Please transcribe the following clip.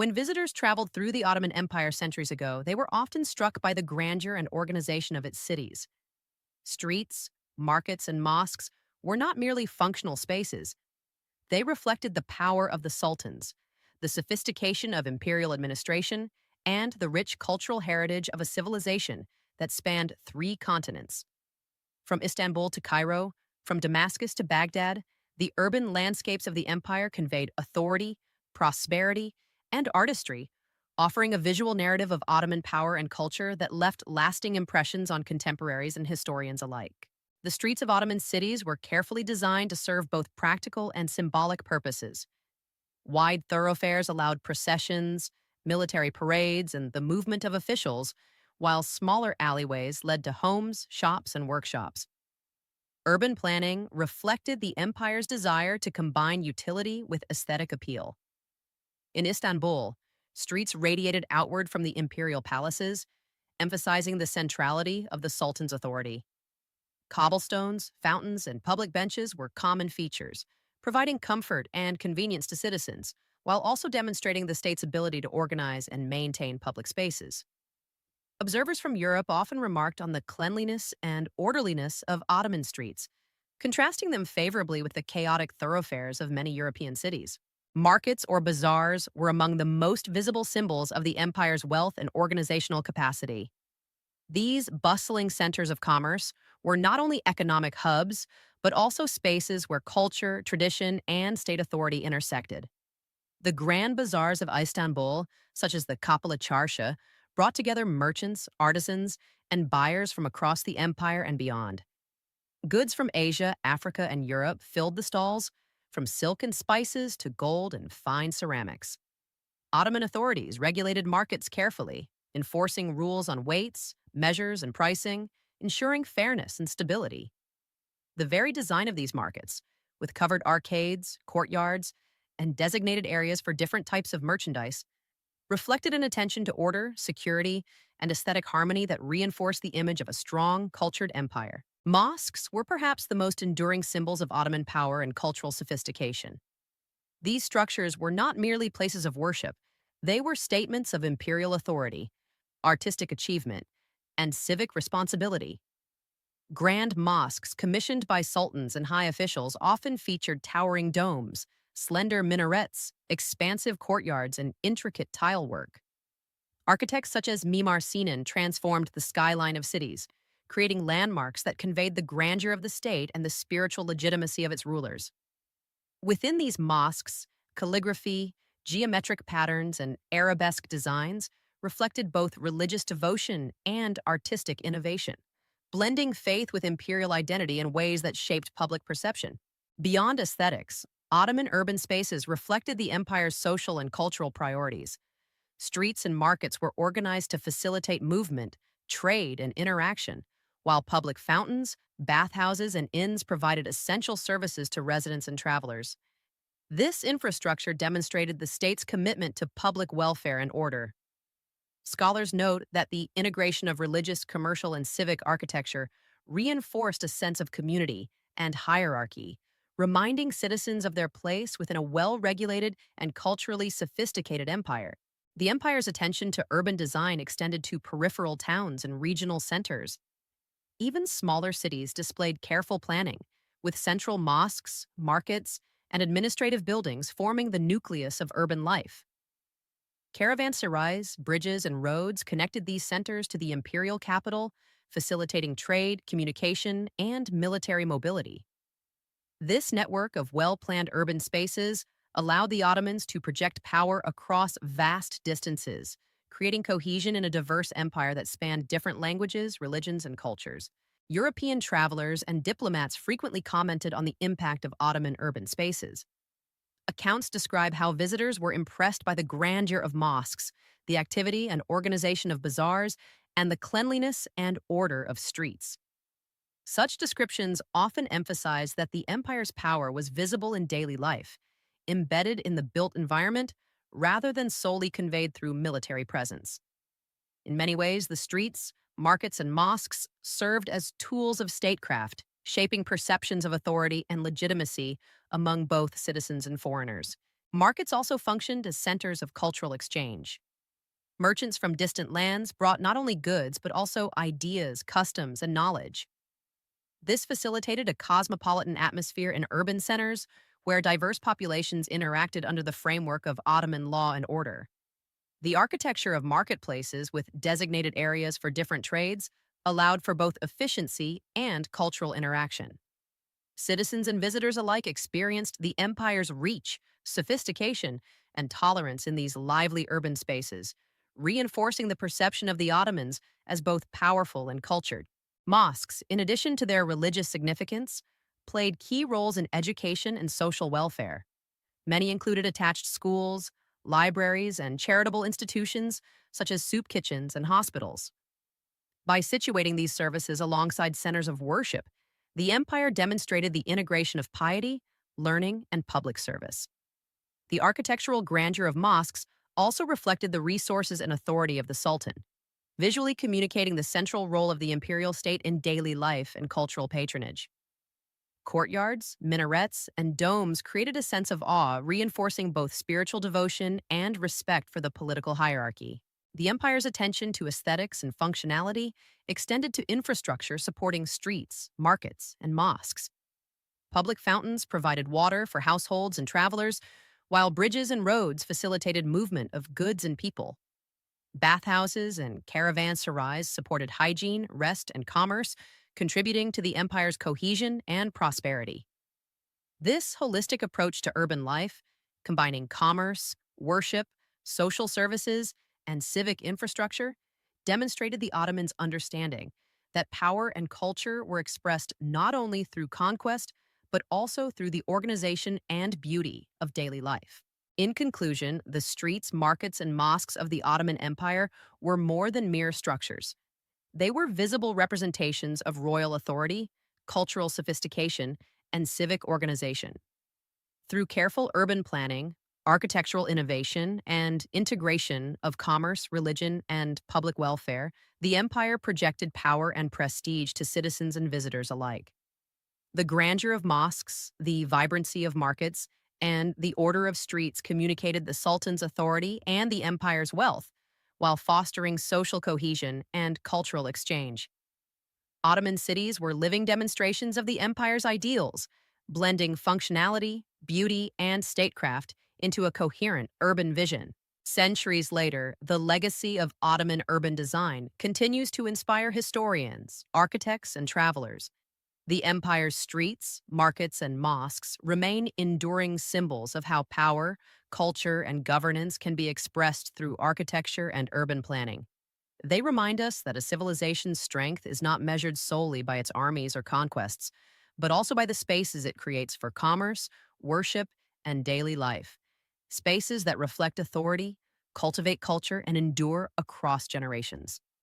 When visitors traveled through the Ottoman Empire centuries ago, they were often struck by the grandeur and organization of its cities. Streets, markets, and mosques were not merely functional spaces, they reflected the power of the sultans, the sophistication of imperial administration, and the rich cultural heritage of a civilization that spanned three continents. From Istanbul to Cairo, from Damascus to Baghdad, the urban landscapes of the empire conveyed authority, prosperity, and artistry, offering a visual narrative of Ottoman power and culture that left lasting impressions on contemporaries and historians alike. The streets of Ottoman cities were carefully designed to serve both practical and symbolic purposes. Wide thoroughfares allowed processions, military parades, and the movement of officials, while smaller alleyways led to homes, shops, and workshops. Urban planning reflected the empire's desire to combine utility with aesthetic appeal. In Istanbul, streets radiated outward from the imperial palaces, emphasizing the centrality of the sultan's authority. Cobblestones, fountains, and public benches were common features, providing comfort and convenience to citizens, while also demonstrating the state's ability to organize and maintain public spaces. Observers from Europe often remarked on the cleanliness and orderliness of Ottoman streets, contrasting them favorably with the chaotic thoroughfares of many European cities. Markets or bazaars were among the most visible symbols of the empire's wealth and organizational capacity. These bustling centers of commerce were not only economic hubs, but also spaces where culture, tradition, and state authority intersected. The grand bazaars of Istanbul, such as the Kapalı Çarşı, brought together merchants, artisans, and buyers from across the empire and beyond. Goods from Asia, Africa, and Europe filled the stalls, from silk and spices to gold and fine ceramics. Ottoman authorities regulated markets carefully, enforcing rules on weights, measures, and pricing, ensuring fairness and stability. The very design of these markets, with covered arcades, courtyards, and designated areas for different types of merchandise, reflected an attention to order, security, and aesthetic harmony that reinforced the image of a strong, cultured empire. Mosques were perhaps the most enduring symbols of Ottoman power and cultural sophistication. These structures were not merely places of worship, they were statements of imperial authority, artistic achievement, and civic responsibility. Grand mosques commissioned by sultans and high officials often featured towering domes, slender minarets, expansive courtyards, and intricate tile work. Architects such as Mimar Sinan transformed the skyline of cities, creating landmarks that conveyed the grandeur of the state and the spiritual legitimacy of its rulers. Within these mosques, calligraphy, geometric patterns, and arabesque designs reflected both religious devotion and artistic innovation, blending faith with imperial identity in ways that shaped public perception. Beyond aesthetics, Ottoman urban spaces reflected the empire's social and cultural priorities. Streets and markets were organized to facilitate movement, trade, and interaction, while public fountains, bathhouses, and inns provided essential services to residents and travelers. This infrastructure demonstrated the state's commitment to public welfare and order. Scholars note that the integration of religious, commercial, and civic architecture reinforced a sense of community and hierarchy, reminding citizens of their place within a well-regulated and culturally sophisticated empire. The empire's attention to urban design extended to peripheral towns and regional centers. Even smaller cities displayed careful planning, with central mosques, markets, and administrative buildings forming the nucleus of urban life. Caravanserais, bridges, and roads connected these centers to the imperial capital, facilitating trade, communication, and military mobility. This network of well-planned urban spaces allowed the Ottomans to project power across vast distances, creating cohesion in a diverse empire that spanned different languages, religions, and cultures. European travelers and diplomats frequently commented on the impact of Ottoman urban spaces. Accounts describe how visitors were impressed by the grandeur of mosques, the activity and organization of bazaars, and the cleanliness and order of streets. Such descriptions often emphasize that the empire's power was visible in daily life, embedded in the built environment, rather than solely conveyed through military presence. In many ways, the streets, markets, and mosques served as tools of statecraft, shaping perceptions of authority and legitimacy among both citizens and foreigners. Markets also functioned as centers of cultural exchange. Merchants from distant lands brought not only goods, but also ideas, customs, and knowledge. This facilitated a cosmopolitan atmosphere in urban centers where diverse populations interacted under the framework of Ottoman law and order. The architecture of marketplaces with designated areas for different trades allowed for both efficiency and cultural interaction. Citizens and visitors alike experienced the empire's reach, sophistication, and tolerance in these lively urban spaces, reinforcing the perception of the Ottomans as both powerful and cultured. Mosques, in addition to their religious significance, played key roles in education and social welfare. Many included attached schools, libraries, and charitable institutions such as soup kitchens and hospitals. By situating these services alongside centers of worship, the empire demonstrated the integration of piety, learning, and public service. The architectural grandeur of mosques also reflected the resources and authority of the sultan, visually communicating the central role of the imperial state in daily life and cultural patronage. Courtyards, minarets, and domes created a sense of awe, reinforcing both spiritual devotion and respect for the political hierarchy. The empire's attention to aesthetics and functionality extended to infrastructure supporting streets, markets, and mosques. Public fountains provided water for households and travelers, while bridges and roads facilitated movement of goods and people. Bathhouses and caravanserais supported hygiene, rest, and commerce, contributing to the empire's cohesion and prosperity. This holistic approach to urban life, combining commerce, worship, social services, and civic infrastructure, demonstrated the Ottomans' understanding that power and culture were expressed not only through conquest, but also through the organization and beauty of daily life. In conclusion, the streets, markets, and mosques of the Ottoman Empire were more than mere structures. They were visible representations of royal authority, cultural sophistication, and civic organization. Through careful urban planning, architectural innovation, and integration of commerce, religion, and public welfare, the empire projected power and prestige to citizens and visitors alike. The grandeur of mosques, the vibrancy of markets, and the order of streets communicated the Sultan's authority and the empire's wealth, while fostering social cohesion and cultural exchange. Ottoman cities were living demonstrations of the empire's ideals, blending functionality, beauty, and statecraft into a coherent urban vision. Centuries later, the legacy of Ottoman urban design continues to inspire historians, architects, and travelers. The empire's streets, markets, and mosques remain enduring symbols of how power, culture, and governance can be expressed through architecture and urban planning. They remind us that a civilization's strength is not measured solely by its armies or conquests, but also by the spaces it creates for commerce, worship, and daily life. Spaces that reflect authority, cultivate culture, and endure across generations.